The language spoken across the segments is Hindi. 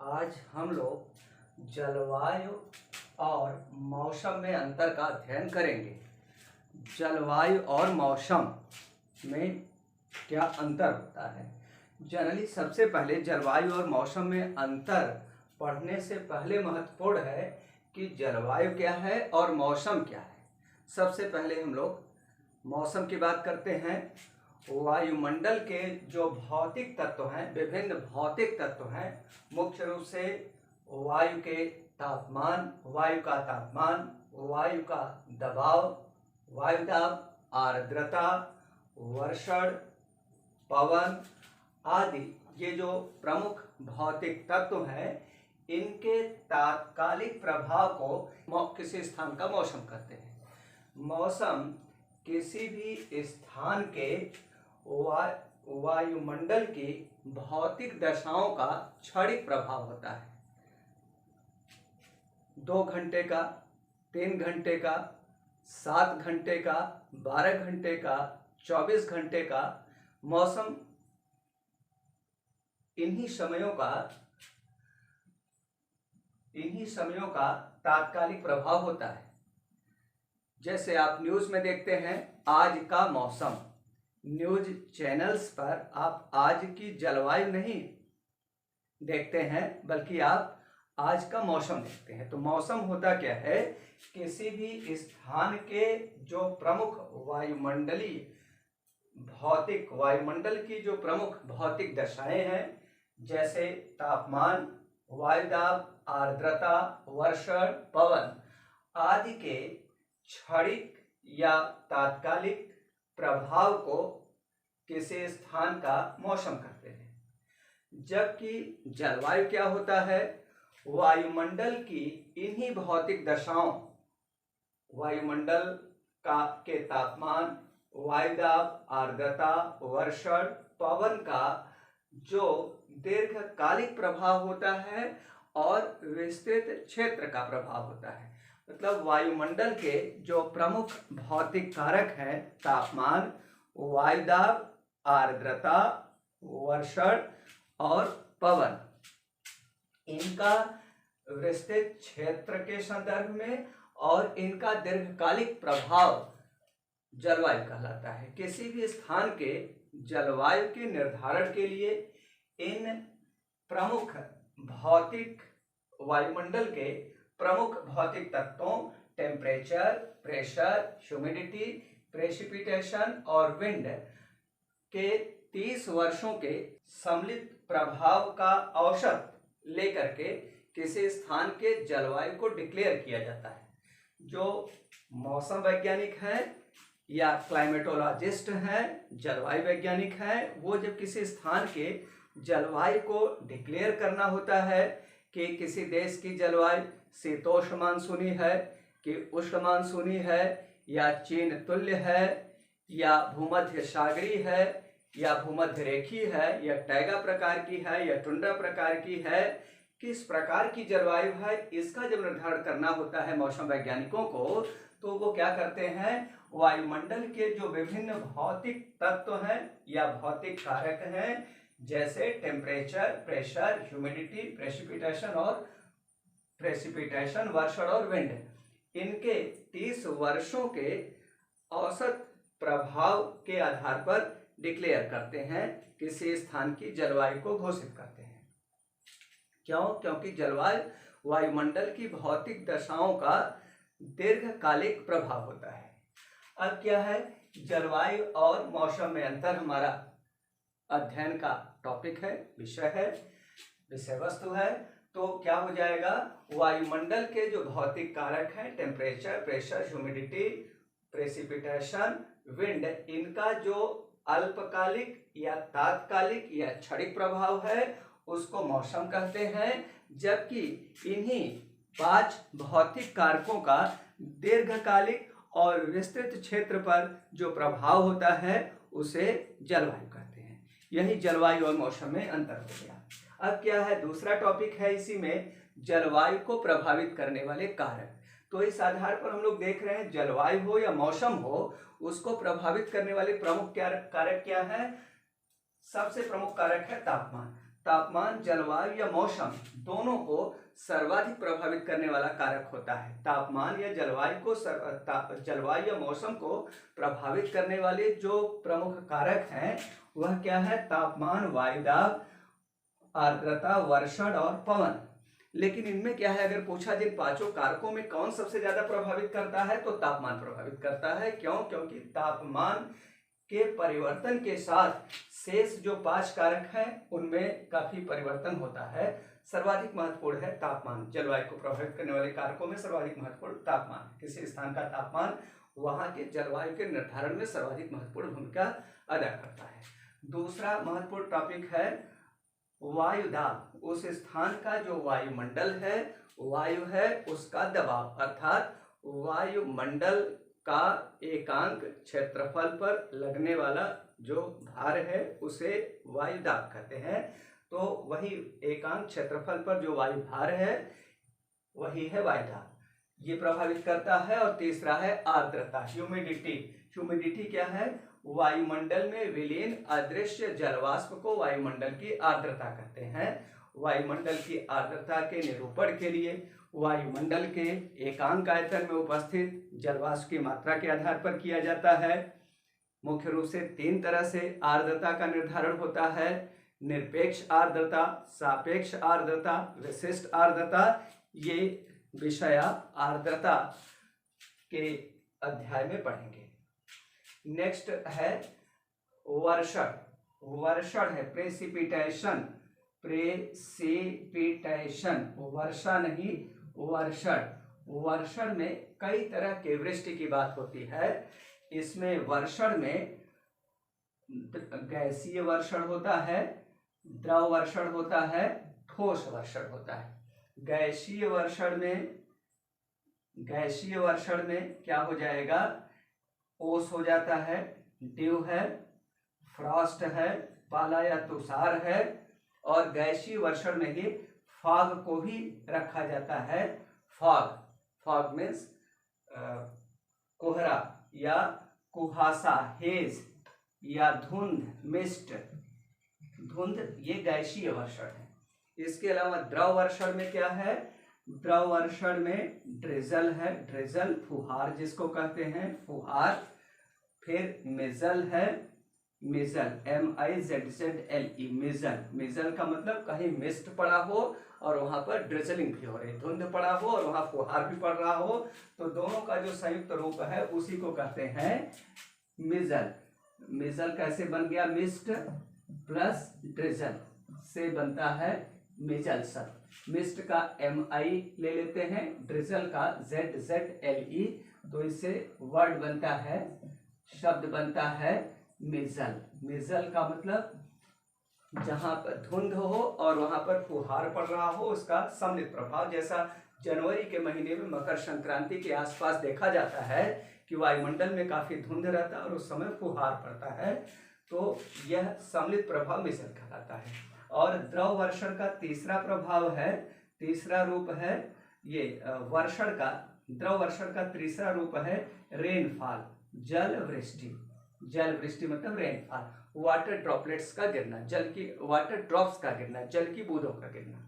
आज हम लोग जलवायु और मौसम में अंतर का अध्ययन करेंगे। जलवायु और मौसम में क्या अंतर होता है। जनरली सबसे पहले जलवायु और मौसम में अंतर पढ़ने से पहले महत्वपूर्ण है कि जलवायु क्या है और मौसम क्या है। सबसे पहले हम लोग मौसम की बात करते हैं। वायुमंडल के जो भौतिक तत्व हैं, विभिन्न भौतिक तत्व हैं, मुख्य रूप से वायु के तापमान, वायु का तापमान, वायु का दबाव, वायुदाब, आर्द्रता, वर्षण, पवन आदि ये जो प्रमुख भौतिक तत्व हैं, इनके तात्कालिक प्रभाव को किसी स्थान का मौसम कहते हैं। मौसम किसी भी स्थान के वायुमंडल की भौतिक दशाओं का क्षणिक प्रभाव होता है। 2 घंटे का, 3 घंटे का, 7 घंटे का, 12 घंटे का, 24 घंटे का मौसम, इन्हीं समयों का तात्कालिक प्रभाव होता है। जैसे आप न्यूज़ में देखते हैं आज का मौसम, न्यूज़ चैनल्स पर आप आज की जलवायु नहीं देखते हैं बल्कि आप आज का मौसम देखते हैं। तो मौसम होता क्या है, किसी भी स्थान के जो प्रमुख वायुमंडल की जो प्रमुख भौतिक दशाएं हैं, जैसे तापमान, वायुदाब, आर्द्रता, वर्षण, पवन आदि के क्षणिक या तात्कालिक प्रभाव को किसी स्थान का मौसम कहते हैं। जबकि जलवायु क्या होता है, वायुमंडल की इन्हीं भौतिक दशाओं, वायुमंडल के तापमान, वायुदाब, आर्द्रता, वर्षण, पवन का जो दीर्घकालिक प्रभाव होता है और विस्तृत क्षेत्र का प्रभाव होता है। मतलब वायुमंडल के जो प्रमुख भौतिक कारक हैं, तापमान, वायुदाब, आर्द्रता, वर्षण और पवन, इनका विस्तृत क्षेत्र के संदर्भ में और इनका दीर्घकालिक प्रभाव जलवायु कहलाता है। किसी भी स्थान के जलवायु के निर्धारण के लिए इन प्रमुख भौतिक वायुमंडल के प्रमुख भौतिक तत्वों टेम्परेचर, प्रेशर, ह्यूमिडिटी, प्रेसिपिटेशन और विंड के 30 वर्षों के सम्मिलित प्रभाव का औसत लेकर के किसी स्थान के जलवायु को डिक्लेयर किया जाता है। जो मौसम वैज्ञानिक हैं या क्लाइमेटोलॉजिस्ट हैं, जलवायु वैज्ञानिक हैं, वो जब किसी स्थान के जलवायु को डिक्लेयर करना होता है कि किसी देश की जलवायु शीतोष्ण मानसूनी है कि उष्ण मानसूनी है, या चीन तुल्य है, या भूमध्य सागरीय है, या भूमध्य रेखीय है, या टैगा प्रकार की है, या टुंड्रा प्रकार की है, किस प्रकार की जलवायु है, इसका जब निर्धारण करना होता है मौसम वैज्ञानिकों को, तो वो क्या करते हैं, वायुमंडल के जो विभिन्न भौतिक तत्व हैं या भौतिक कारक हैं, जैसे टेम्परेचर, प्रेशर, ह्यूमिडिटी, प्रेसिपिटेशन, वर्षण और विंड, इनके 30 वर्षों के औसत प्रभाव के आधार पर डिक्लेयर करते हैं, किसी स्थान की जलवायु को घोषित करते हैं। क्यों? क्योंकि जलवायु वायुमंडल की भौतिक दशाओं का दीर्घकालिक प्रभाव होता है। अब क्या है, जलवायु और मौसम में अंतर हमारा अध्ययन का टॉपिक है, विषय वस्तु है। तो क्या हो जाएगा, वायुमंडल के जो भौतिक कारक हैं temperature, pressure, humidity, precipitation, wind, इनका जो अल्पकालिक या तात्कालिक या क्षणिक प्रभाव है उसको मौसम कहते हैं। जबकि इन्हीं 5 भौतिक कारकों का दीर्घकालिक और विस्तृत क्षेत्र पर जो प्रभाव होता है उसे जलवायु कहते हैं। यही जलवायु और मौसम में अंतर हो गया। अब क्या है, दूसरा टॉपिक है इसी में, जलवायु को प्रभावित करने वाले कारक। तो इस आधार पर हम लोग देख रहे हैं, जलवायु हो या मौसम हो, उसको प्रभावित करने वाले प्रमुख कारक क्या है। सबसे प्रमुख कारक है तापमान। तापमान जलवायु या मौसम दोनों को सर्वाधिक प्रभावित करने वाला कारक होता है। तापमान या जलवायु को जलवायु या मौसम को प्रभावित करने वाले जो प्रमुख कारक हैं वह क्या है? तापमान, वायुदाब, आर्द्रता, वर्षण और पवन। लेकिन इनमें क्या है, अगर पूछा जाए पांचों कारकों में कौन सबसे ज्यादा प्रभावित करता है तो तापमान प्रभावित करता है। क्यों? क्योंकि तापमान के परिवर्तन के साथ शेष जो 5 कारक हैं उनमें काफी परिवर्तन होता है। सर्वाधिक महत्वपूर्ण है तापमान। जलवायु को प्रभावित करने वाले कारकों में सर्वाधिक महत्वपूर्ण तापमान। किसी स्थान का तापमान वहां के जलवायु के निर्धारण में सर्वाधिक महत्वपूर्ण भूमिका अदा करता है। दूसरा महत्वपूर्ण टॉपिक है वायुदाब। उस स्थान का जो वायुमंडल है, वायु है, उसका दबाव, अर्थात वायुमंडल का एकांक क्षेत्रफल पर लगने वाला जो भार है उसे वायुदाब कहते हैं। तो वही एकांक क्षेत्रफल पर जो वायु भार है वही है वायुदाब, ये प्रभावित करता है। और तीसरा है आर्द्रता, ह्यूमिडिटी। ह्यूमिडिटी क्या है? वायुमंडल में विलीन अदृश्य जलवाष्प को वायुमंडल की आर्द्रता कहते हैं। वायुमंडल की आर्द्रता के निरूपण के लिए वायुमंडल के एकांक आयतन में उपस्थित जलवाष्प की मात्रा के आधार पर किया जाता है। मुख्य रूप से 3 तरह से आर्द्रता का निर्धारण होता है: निरपेक्ष आर्द्रता, सापेक्ष आर्द्रता, विशिष्ट आर्द्रता। ये विषय आर्द्रता के अध्याय में पढ़ेंगे। नेक्स्ट है वर्षण। वर्षण है प्रेसिपिटेशन, प्रेसिपिटेशन, वर्षा नहीं वर्षण। वर्षण में कई तरह के वृष्टि की बात होती है। इसमें वर्षण में गैसीय वर्षण होता है, द्रव वर्षण होता है, ठोस वर्षण होता है। गैसीय वर्षण में क्या हो जाएगा? ओस हो जाता है, ड्यू है, फ्रॉस्ट है, पाला या तुषार है। और गैसीय वर्षण में ही फॉग को भी रखा जाता है। फॉग मीन्स कोहरा या कुहासा, हेज या धुंध, मिस्ट, धुंध, ये गैसीय वर्षण है। इसके अलावा द्रव वर्षण में क्या है? द्रव वर्षण में ड्रिजल है, ड्रिजल फुहार जिसको कहते हैं, फुहार। फिर मिजल है, मिजल, MIZZLE, मिजल। मिजल का मतलब कहीं मिस्ट पड़ा हो और वहां पर ड्रिजलिंग भी हो रही, धुंध पड़ा हो और वहां फुहार भी पड़ रहा हो, तो दोनों का जो संयुक्त रूप है उसी को कहते हैं मिजल। मिजल कैसे बन गया? मिस्ट प्लस ड्रिजल से बनता है मिजल शब्द। मिस्ट का MI ले लेते हैं, ड्रिजल का ZZLE, तो इससे वर्ड बनता है, शब्द बनता है मिजल। मिजल का मतलब जहां पर धुंध हो और वहां पर फुहार पड़ रहा हो, उसका सम्मिलित प्रभाव। जैसा जनवरी के महीने में मकर संक्रांति के आसपास देखा जाता है कि वायुमंडल में काफी धुंध रहता है और उस समय फुहार पड़ता है, तो यह सम्मिलित प्रभाव मिजल कहलाता है। और द्रव वर्षण का तीसरा प्रभाव है, तीसरा रूप है ये वर्षण का। द्रव वर्षण का तीसरा रूप है रेनफॉल, जल वृष्टि। जल वृष्टि मतलब रेनफॉल, वाटर ड्रॉपलेट्स का गिरना, जल की वाटर ड्रॉप्स का गिरना, जल की बूंदों का गिरना।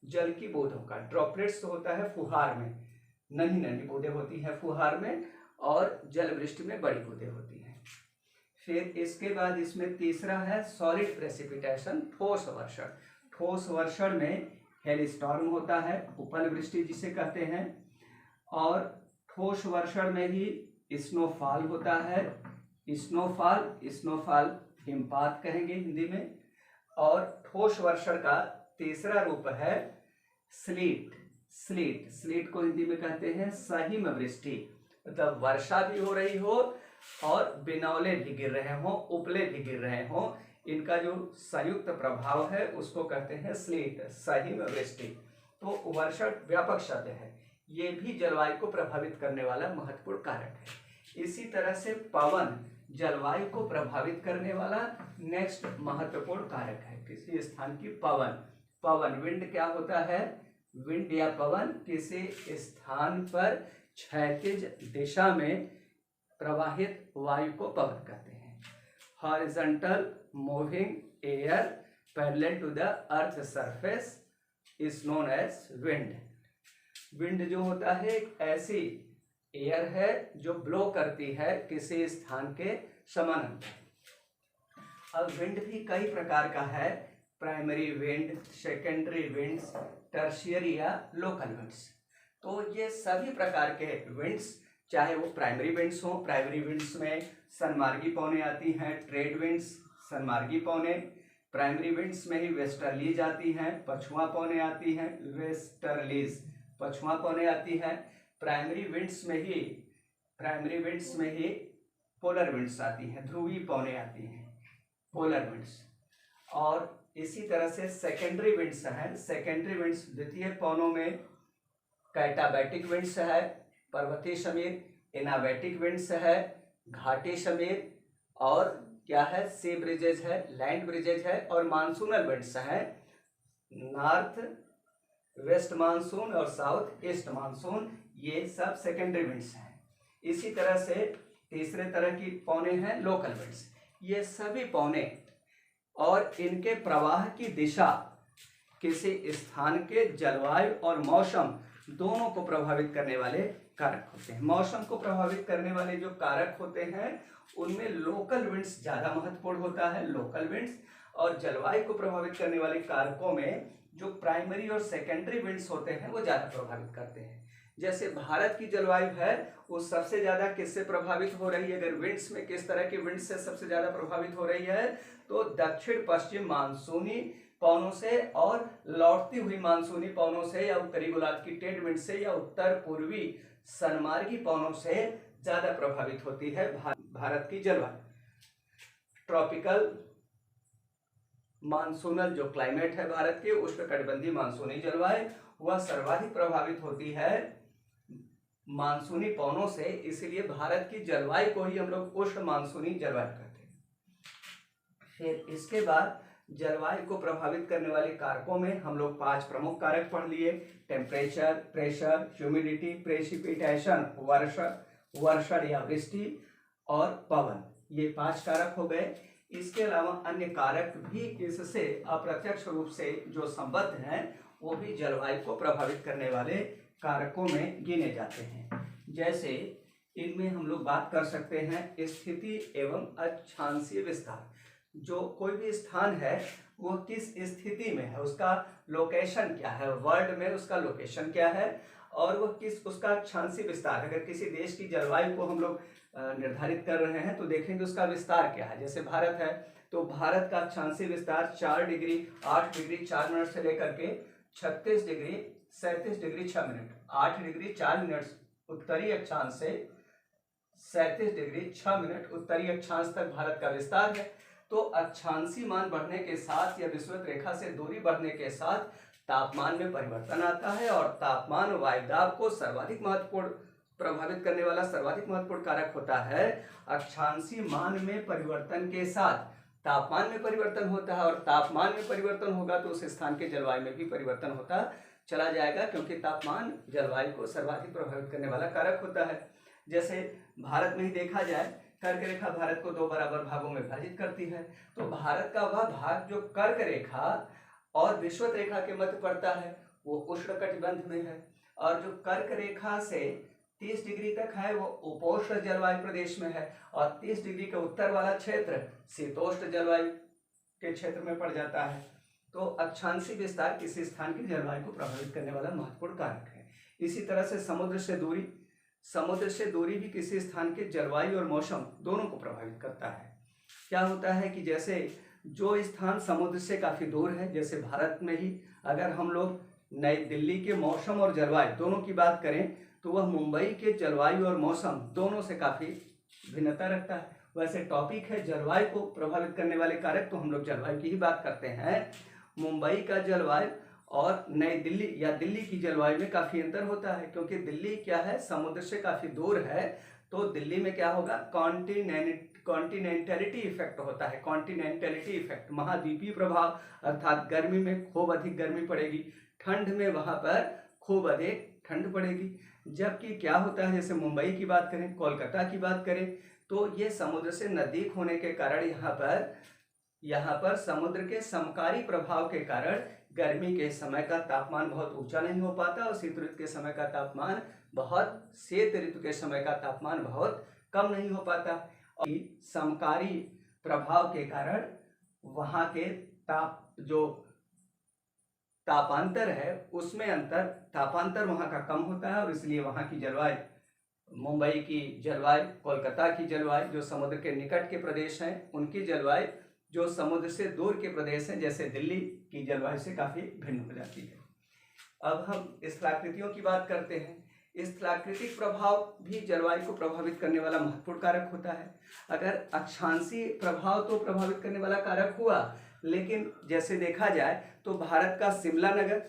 जल की बूंदों का, ड्रॉपलेट्स होता है फुहार में, नन्ही नन्ही बूंदें होती हैं फुहार में, और जल वृष्टि में बड़ी बूंदें होती हैं। फिर इसके बाद इसमें तीसरा है सॉलिड प्रेसिपिटेशन, ठोस वर्षण। ठोस वर्षण में हेलस्टॉर्म होता है, उपल वृष्टि जिसे कहते हैं। और ठोस वर्षण में ही स्नोफॉल होता है, स्नोफॉल हिमपात कहेंगे हिंदी में। और ठोस वर्षण का तीसरा रूप है स्लीट को हिंदी में कहते हैं सहिम वृष्टि, मतलब वर्षा भी हो रही हो और बिनौले भी गिर रहे हों, उपले भी गिर रहे हों, इनका जो संयुक्त प्रभाव है उसको कहते हैं स्लीट, सहिम वृष्टि। तो वर्षण व्यापक शब्द है, ये भी जलवायु को प्रभावित करने वाला महत्वपूर्ण कारक है। इसी तरह से पवन जलवायु को प्रभावित करने वाला नेक्स्ट महत्वपूर्ण कारक है। किसी स्थान की पवन, विंड क्या होता है? विंड या पवन किसी स्थान पर क्षैतिज दिशा में प्रवाहित वायु को पवन कहते हैं। Horizontal moving air parallel to the earth surface is known as wind. Wind जो होता है एक ऐसी एयर है जो ब्लो करती है किसी स्थान के समानांतर। अब विंड भी कई प्रकार का है, primary wind, secondary winds, tertiary या लोकल विंड्स। तो ये सभी प्रकार के विंड्स, चाहे वो प्राइमरी विंड्स हो, प्राइमरी विंड्स में सनमार्गी पवनें आती हैं, ट्रेड विंड्स सनमार्गी पवनें, प्राइमरी विंड्स में ही वेस्टर्लीज आती हैं, पछुआ पवनें आती हैं, वेस्टर्लीज पछुआ पवनें आती हैं, प्राइमरी विंड्स में ही पोलर विंड्स आती हैं, ध्रुवीय पवनें आती हैं, पोलर विंड्स। और इसी तरह से सेकेंडरी विंड्स हैं। सेकेंडरी विंड्स द्वितीय पवनों में कैटाबैटिक विंड्स है, पर्वतीय शमीर, एनाबैटिक विंड्स है, घाटी शमीर, और क्या है, सी ब्रिजेज है, लैंड ब्रिजेज है, और मानसूनल विंड्स हैं, नॉर्थ वेस्ट मानसून और साउथ ईस्ट मानसून, ये सब सेकेंडरी विंड्स हैं। इसी तरह से तीसरे तरह की पवनें हैं लोकल विंड्स। ये सभी पवनें और इनके प्रवाह की दिशा किसी स्थान के जलवायु और मौसम दोनों को प्रभावित करने वाले कारक होते हैं। मौसम को प्रभावित करने वाले जो कारक होते हैं उनमें लोकल विंड्स ज़्यादा महत्वपूर्ण होता है, लोकल विंड्स। और जलवायु को प्रभावित करने वाले कारकों में जो प्राइमरी और सेकेंडरी विंड्स होते हैं वो ज़्यादा प्रभावित करते हैं। जैसे भारत की जलवायु है वो सबसे ज़्यादा किससे प्रभावित हो रही है, अगर विंड्स में किस तरह की विंड्स से सबसे ज़्यादा प्रभावित हो रही है, तो दक्षिण पश्चिम मानसूनी पवनों से और लौटती हुई मानसूनी पवनों से, या उत्तरी गोलार्ध की ट्रेड विंड से, या उत्तर पूर्वी सनमार्गी पवनों से ज़्यादा प्रभावित होती है भारत की जलवायु। ट्रॉपिकल मानसूनल जो क्लाइमेट है भारत के, उष्णकटिबंधीय मानसूनी जलवायु, वह सर्वाधिक प्रभावित होती है मानसूनी पवनों से। इसलिए भारत की जलवायु को ही हम लोग उष्ण मानसूनी जलवायु कहते हैं। फिर इसके बाद जलवायु को प्रभावित करने वाले कारकों में हम लोग 5 प्रमुख कारक पढ़ लिए, टेम्परेचर, प्रेशर, ह्यूमिडिटी, प्रेसिपिटेशन, वर्षण या वृष्टि, और पवन, ये 5 कारक हो गए। इसके अलावा अन्य कारक भी इससे अप्रत्यक्ष रूप से जो संबद्ध हैं वो भी जलवायु को प्रभावित करने वाले कारकों में गिने जाते हैं। जैसे इनमें हम लोग बात कर सकते हैं स्थिति एवं अक्षांशीय विस्तार। जो कोई भी स्थान है वो किस स्थिति में है, उसका लोकेशन क्या है, वर्ल्ड में उसका लोकेशन क्या है, और वो उसका अक्षांशीय विस्तार। अगर किसी देश की जलवायु को हम लोग निर्धारित कर रहे हैं तो देखेंगे उसका विस्तार क्या है। जैसे भारत है तो भारत का अक्षांशीय विस्तार 4 डिग्री 8 डिग्री 4 मिनट से लेकर के 36 degree 37 degree 6 minute, 8 degree 4 minute उत्तरी अक्षांश से 37 डिग्री 6 मिनट उत्तरी अक्षांश तक भारत का विस्तार है। तो अक्षांशीय मान बढ़ने के साथ या विषुवत रेखा से दूरी बढ़ने के साथ तापमान में परिवर्तन आता है, और तापमान वायुदाब को सर्वाधिक महत्वपूर्ण प्रभावित करने वाला सर्वाधिक महत्वपूर्ण कारक होता है। अक्षांशीय मान में परिवर्तन के साथ तापमान में परिवर्तन होता है, और तापमान में परिवर्तन होगा तो उस स्थान के जलवायु में भी परिवर्तन होता चला जाएगा, क्योंकि तापमान जलवायु को सर्वाधिक प्रभावित करने वाला कारक होता है। जैसे भारत में ही देखा जाए, कर्क रेखा भारत को 2 बराबर भागों में विभाजित करती है। तो भारत का वह भाग जो कर्क रेखा और विषुवत रेखा के मध्य पड़ता है वो उष्णकटिबंध में है, और जो कर्क रेखा से 30 डिग्री तक है वो उपोष्ण जलवायु प्रदेश में है, और 30 डिग्री के उत्तर वाला क्षेत्र शीतोष्ण जलवायु के क्षेत्र में पड़ जाता है। तो अक्षांशीय विस्तार किसी स्थान की जलवायु को प्रभावित करने वाला महत्वपूर्ण कारक है। इसी तरह से समुद्र से दूरी भी किसी स्थान के जलवायु और मौसम दोनों को प्रभावित करता है। क्या होता है कि जैसे जो स्थान समुद्र से काफ़ी दूर है, जैसे भारत में ही अगर हम लोग नई दिल्ली के मौसम और जलवायु दोनों की बात करें तो वह मुंबई के जलवायु और मौसम दोनों से काफ़ी भिन्नता रखता है। वैसे टॉपिक है जलवायु को प्रभावित करने वाले कारक, तो हम लोग जलवायु की ही बात करते हैं। मुंबई का जलवायु और नई दिल्ली या दिल्ली की जलवायु में काफ़ी अंतर होता है, क्योंकि दिल्ली क्या है, समुद्र से काफ़ी दूर है। तो दिल्ली में क्या होगा, कॉन्टिनेंटलिटी इफेक्ट होता है। कॉन्टिनेंटलिटी इफेक्ट, महाद्वीपीय प्रभाव, अर्थात गर्मी में खूब अधिक गर्मी पड़ेगी, ठंड में वहाँ पर खूब अधिक ठंड पड़ेगी। जबकि क्या होता है, जैसे मुंबई की बात करें, कोलकाता की बात करें, तो ये समुद्र से नज़दीक होने के कारण यहाँ पर यहाँ पर समुद्र के समकारी प्रभाव के कारण गर्मी के समय का तापमान बहुत ऊंचा नहीं हो पाता और शीत ऋतु के समय का तापमान शीत ऋतु के समय का तापमान बहुत कम नहीं हो पाता। और समकारी प्रभाव के कारण वहाँ के तापांतर है उसमें तापांतर वहाँ का कम होता है और इसलिए वहाँ की जलवायु, मुंबई की जलवायु, कोलकाता की जलवायु जो समुद्र के निकट के प्रदेश हैं उनकी जलवायु जो समुद्र से दूर के प्रदेश हैं जैसे दिल्ली की जलवायु से काफ़ी भिन्न हो जाती है। अब हम स्थलाकृतियों की बात करते हैं। स्थलाकृतिक प्रभाव भी जलवायु को प्रभावित करने वाला महत्वपूर्ण कारक होता है। अगर अक्षांशीय प्रभाव तो प्रभावित करने वाला कारक हुआ, लेकिन जैसे देखा जाए तो भारत का शिमला नगर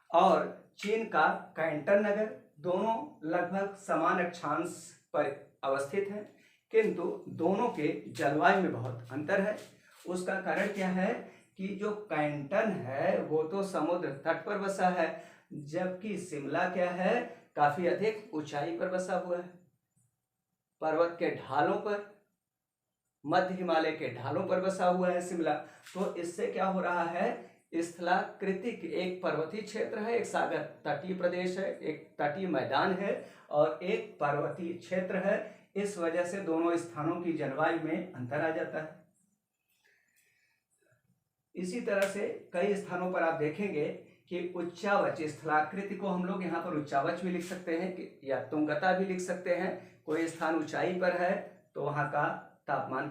और चीन का कैंटन नगर दोनों लगभग समान अक्षांश पर अवस्थित हैं, किंतु दोनों के जलवायु में बहुत अंतर है। उसका कारण क्या है कि जो कैंटन है वो तो समुद्र तट पर बसा है, जबकि शिमला क्या है, काफी अधिक ऊंचाई पर बसा हुआ है, पर्वत के ढालों पर, मध्य हिमालय के ढालों पर बसा हुआ है शिमला। तो इससे क्या हो रहा है, स्थलाकृतिक एक पर्वतीय क्षेत्र है, एक सागर तटीय प्रदेश है, एक तटीय मैदान है और एक पर्वतीय क्षेत्र है। इस वजह से दोनों स्थानों की जलवायु में अंतर आ जाता है। इसी तरह से कई स्थानों पर आप देखेंगे कि उच्चावच, स्थलाकृति को हम लोग यहाँ पर उच्चावच भी लिख सकते हैं या तुंगता भी लिख सकते हैं। कोई स्थान ऊंचाई पर है तो वहाँ का तापमान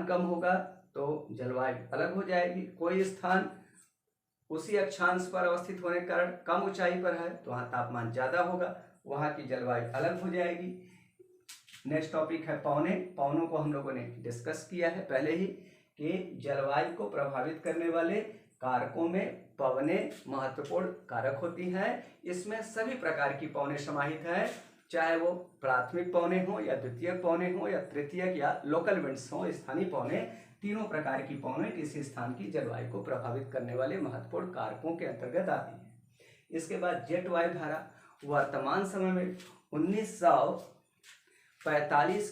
कम होगा तो जलवायु अलग हो जाएगी। कोई स्थान उसी अक्षांश पर अवस्थित होने के कारण कम ऊंचाई पर है तो वहाँ तापमान ज़्यादा होगा, वहाँ की जलवायु अलग हो जाएगी। नेक्स्ट टॉपिक है पौने। पौनों को हम लोगों ने डिस्कस किया है पहले ही कि जलवायु को प्रभावित करने वाले कारकों में पवनें महत्वपूर्ण कारक होती हैं। इसमें सभी प्रकार की पवनें समाहित हैं, चाहे वो प्राथमिक पवने हो या द्वितीयक पवने हो या तृतीयक या लोकल विंड्स हो, स्थानीय पवने, तीनों प्रकार की पवनें किसी स्थान की जलवायु को प्रभावित करने वाले महत्वपूर्ण कारकों के अंतर्गत आती हैं। इसके बाद जेट वायु धारा। वर्तमान समय में 1945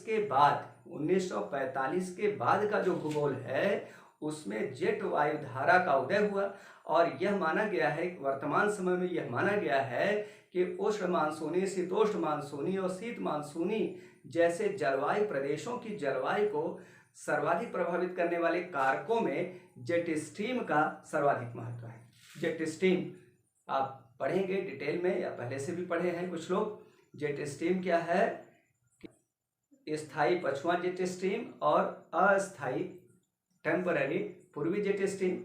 के बाद का जो भूगोल है उसमें जेट वायु धारा का उदय हुआ और यह माना गया है, वर्तमान समय में यह माना गया है कि उष्ण मानसूनी, शीतोष्ण मानसूनी और शीत मानसूनी जैसे जलवायु प्रदेशों की जलवायु को सर्वाधिक प्रभावित करने वाले कारकों में जेट स्ट्रीम का सर्वाधिक महत्व है। जेट स्ट्रीम आप पढ़ेंगे डिटेल में या पहले से भी पढ़े हैं कुछ लोग। जेट स्ट्रीम क्या है, स्थायी पछुआ जेट स्ट्रीम और अस्थायी टेम्पररी पूर्वी जेट स्ट्रीम।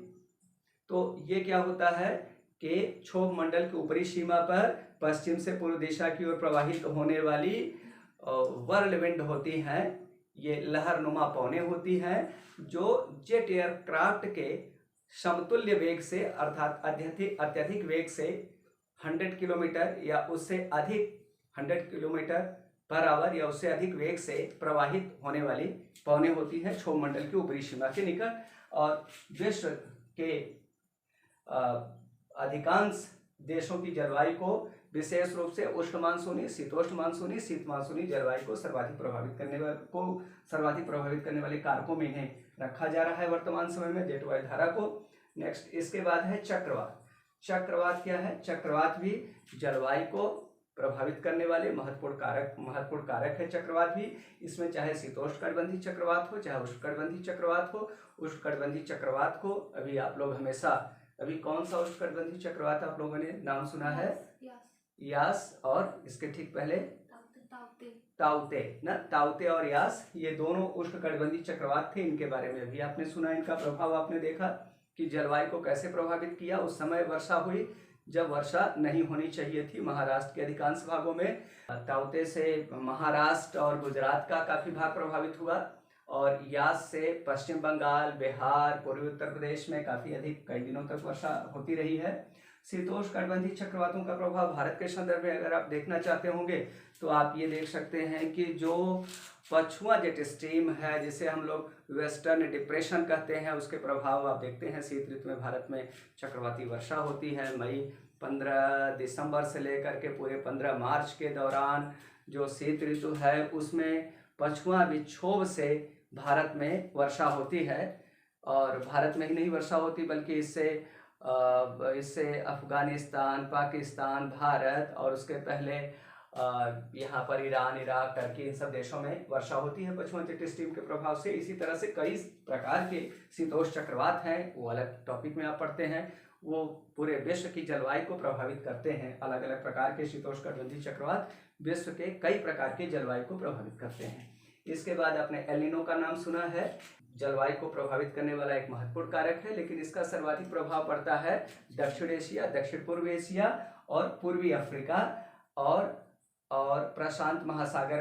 तो ये क्या होता है कि क्षोभ मंडल की ऊपरी सीमा पर पश्चिम से पूर्व दिशा की ओर प्रवाहित होने वाली व्हर्लविंड होती हैं, ये लहरनुमा पवनें होती हैं जो जेट एयरक्राफ्ट के समतुल्य वेग से अर्थात अत्यधिक वेग से 100 किलोमीटर या उससे अधिक 100 किलोमीटर पर आवर या उससे अधिक वेग से प्रवाहित होने वाली पवनें होती हैं क्षोभ मंडल की ऊपरी सीमा के निकट। और विश्व के अधिकांश देशों की जलवायु को विशेष रूप से उष्ण मानसूनी, शीतोष्ण मानसूनी, शीत मानसूनी जलवायु को सर्वाधिक प्रभावित करने वाले कारकों में इन्हें रखा जा रहा है वर्तमान समय में, जेट वायु धारा को। नेक्स्ट इसके बाद है चक्रवात। चक्रवात क्या है, चक्रवात भी जलवायु को प्रभावित करने वाले महत्वपूर्ण कारक है चक्रवात भी। इसमें चाहे शीतोष्णकटिबंधीय चक्रवात हो चाहे उष्णकटिबंधीय चक्रवात हो। उष्णकटिबंधीय चक्रवात को अभी आप लोग हमेशा, अभी कौन सा उष्णकटिबंधीय चक्रवात आप लोगों ने नाम सुना है, यास, और इसके ठीक पहले ताउते ना, ताउते और यास, ये दोनों उष्णकटिबंधीय चक्रवात थे। इनके बारे में भी आपने सुना, इनका प्रभाव आपने देखा कि जलवायु को कैसे प्रभावित किया। उस समय वर्षा हुई जब वर्षा नहीं होनी चाहिए थी महाराष्ट्र के अधिकांश भागों में। ताउते से महाराष्ट्र और गुजरात का काफी भाग प्रभावित हुआ और यास से पश्चिम बंगाल, बिहार, पूर्वी उत्तर प्रदेश में काफी अधिक कई दिनों तक वर्षा होती रही है। शीतोष्णकटिबंधीय चक्रवातों का प्रभाव भारत के संदर्भ में अगर आप देखना चाहते होंगे तो आप ये देख सकते हैं कि जो पछुआ जेट स्ट्रीम है जिसे हम लोग वेस्टर्न डिप्रेशन कहते हैं, उसके प्रभाव आप देखते हैं। शीत ऋतु में भारत में चक्रवाती वर्षा होती है। मई 15 दिसंबर से लेकर के पूरे 15 मार्च के दौरान जो शीत ऋतु है उसमें पछुआ विक्षोभ से भारत में वर्षा होती है, और भारत में ही नहीं वर्षा होती बल्कि इससे अफगानिस्तान, पाकिस्तान, भारत और उसके पहले यहाँ पर ईरान, इराक, टर्की, इन सब देशों में वर्षा होती है पश्चिमी तटीय स्ट्रीम के प्रभाव से। इसी तरह से कई प्रकार के शीतोष्ण चक्रवात हैं, वो अलग टॉपिक में आप पढ़ते हैं, वो पूरे विश्व की जलवायु को प्रभावित करते हैं। अलग अलग प्रकार के शीतोष्ण कटिबंधीय चक्रवात विश्व के कई प्रकार की जलवायु को प्रभावित करते हैं। इसके बाद आपने एल नीनो का नाम सुना है, जलवायु को प्रभावित करने वाला एक महत्वपूर्ण कारक है, लेकिन इसका सर्वाधिक प्रभाव पड़ता है दक्षिण एशिया, दक्षिण पूर्व एशिया और पूर्वी अफ्रीका और प्रशांत महासागर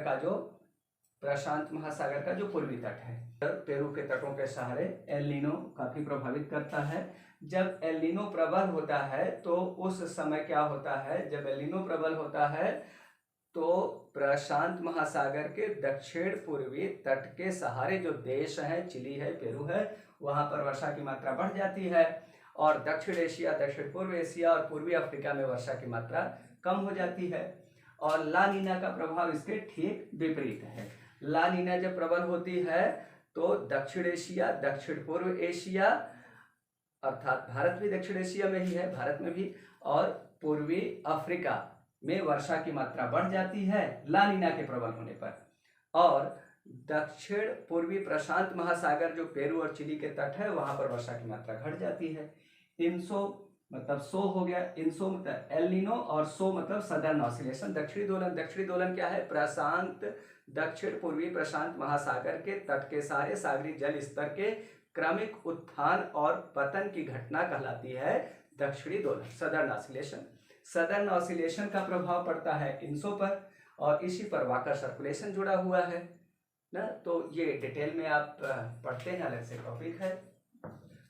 का जो पूर्वी तट है, पेरू के तटों के सहारे एल नीनो काफी प्रभावित करता है। जब एल नीनो प्रबल होता है तो उस समय क्या होता है, जब एल नीनो प्रबल होता है तो प्रशांत महासागर के दक्षिण पूर्वी तट के सहारे जो देश हैं, चिली है, पेरू है, वहां पर वर्षा की मात्रा बढ़ जाती है, और दक्षिण एशिया, दक्षिण पूर्व एशिया और पूर्वी अफ्रीका में वर्षा की मात्रा कम हो जाती है। और ला नीना का प्रभाव इसके ठीक विपरीत है। ला नीना जब प्रबल होती है तो दक्षिण एशिया, दक्षिण पूर्व एशिया अर्थात भारत भी दक्षिण एशिया में ही है, भारत में भी, और पूर्वी अफ्रीका में वर्षा की मात्रा बढ़ जाती है ला नीना के प्रबल होने पर। और दक्षिण पूर्वी प्रशांत महासागर जो पेरू और चिली के तट है, वहां पर वर्षा की मात्रा घट जाती है। इनसो मतलब सो हो गया, इनसो मतलब एल नीनो, और सो मतलब सदर्न ऑसिलेशन, दक्षिणी दोलन। दक्षिणी दोलन क्या है, प्रशांत दक्षिण पूर्वी प्रशांत महासागर के तट के सारे सागरी जल स्तर के क्रमिक उत्थान और पतन की घटना कहलाती है दक्षिणी दोलन, सदर्न ऑसिलेशन। सदर्न ऑसिलेशन का प्रभाव पड़ता है इनसो पर, और इसी पर वाकर सर्कुलेशन जुड़ा हुआ है ना। तो ये डिटेल में आप पढ़ते हैं, अलग से टॉपिक है।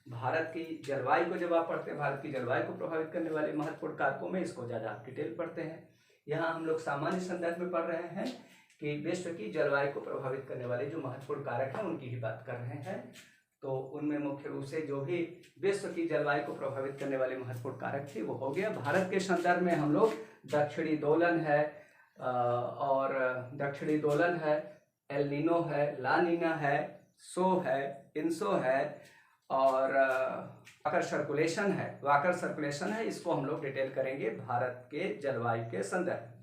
भारत की जलवायु को जब आप पढ़ते हैं, भारत की जलवायु को प्रभावित करने वाले महत्वपूर्ण कारकों में इसको ज़्यादा आप डिटेल पढ़ते हैं। यहाँ हम लोग सामान्य संदर्भ में पढ़ रहे हैं कि विश्व की जलवायु को प्रभावित करने वाले जो महत्वपूर्ण कारक हैं उनकी ही बात कर रहे हैं। तो उनमें मुख्य रूप से जो भी विश्व की जलवायु को प्रभावित करने वाले महत्वपूर्ण कारक थे वो हो गया। भारत के संदर्भ में हम लोग दक्षिणी दोलन है, और दक्षिणी दोलन है, एल नीनो है, ला नीना है, सो है, इनसो है, और वाकर सर्कुलेशन है। वाकर सर्कुलेशन है, इसको हम लोग डिटेल करेंगे भारत के जलवायु के संदर्भ में।